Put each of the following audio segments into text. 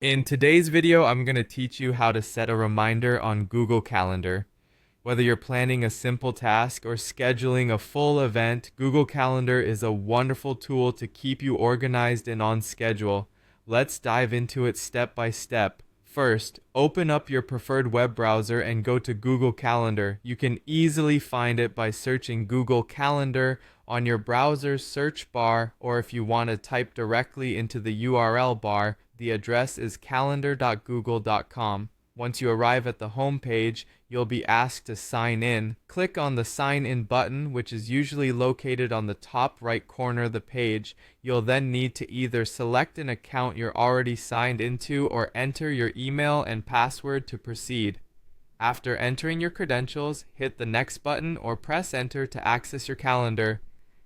In today's video, I'm going to teach you how to set a reminder on Google Calendar. Whether you're planning a simple task or scheduling a full event, Google Calendar is a wonderful tool to keep you organized and on schedule. Let's dive into it step by step. First, open up your preferred web browser and go to Google Calendar. You can easily find it by searching Google Calendar on your browser's search bar, or if you want to type directly into the URL bar, the address is calendar.google.com. Once you arrive at the home page, you'll be asked to sign in. Click on the Sign In button, which is usually located on the top right corner of the page. You'll then need to either select an account you're already signed into or enter your email and password to proceed. After entering your credentials, hit the Next button or press Enter to access your calendar.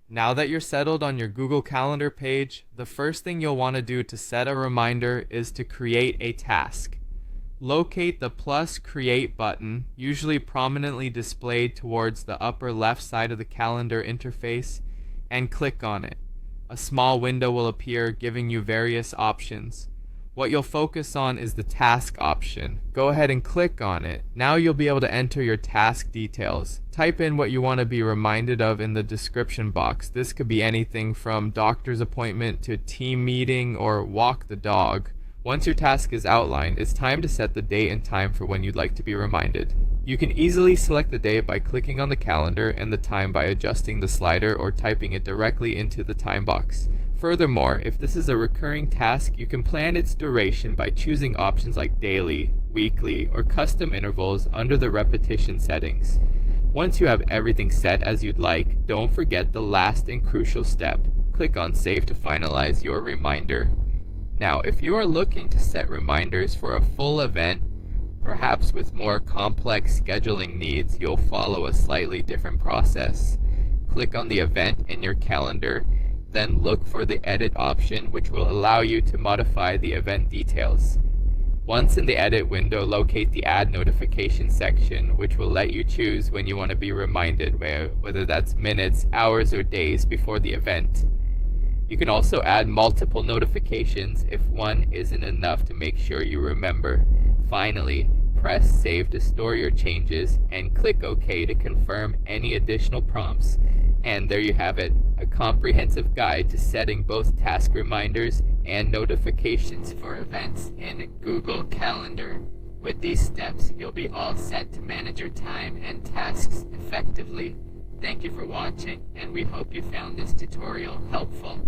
Now that you're settled on your Google Calendar page, the first thing you'll want to do to set a reminder is to create a task. Locate the plus Create button, usually prominently displayed towards the upper left side of the calendar interface, and click on it. A small window will appear giving you various options. What you'll focus on is the task option. Go ahead and click on it. Now you'll be able to enter your task details. Type in what you want to be reminded of in the description box. This could be anything from doctor's appointment to team meeting or walk the dog. Once your task is outlined, it's time to set the date and time for when you'd like to be reminded. You can easily select the date by clicking on the calendar and the time by adjusting the slider or typing it directly into the time box. Furthermore, if this is a recurring task, you can plan its duration by choosing options like daily, weekly, or custom intervals under the repetition settings. Once you have everything set as you'd like, don't forget the last and crucial step. Click on Save to finalize your reminder. Now, if you are looking to set reminders for a full event, perhaps with more complex scheduling needs, you'll follow a slightly different process. Click on the event in your calendar, then look for the Edit option, which will allow you to modify the event details. Once in the Edit window, locate the Add Notification section, which will let you choose when you want to be reminded, whether that's minutes, hours, or days before the event. You can also add multiple notifications if one isn't enough to make sure you remember. Finally, press Save to store your changes and click OK to confirm any additional prompts. And there you have it, a comprehensive guide to setting both task reminders and notifications for events in Google Calendar. With these steps, you'll be all set to manage your time and tasks effectively. Thank you for watching, and we hope you found this tutorial helpful.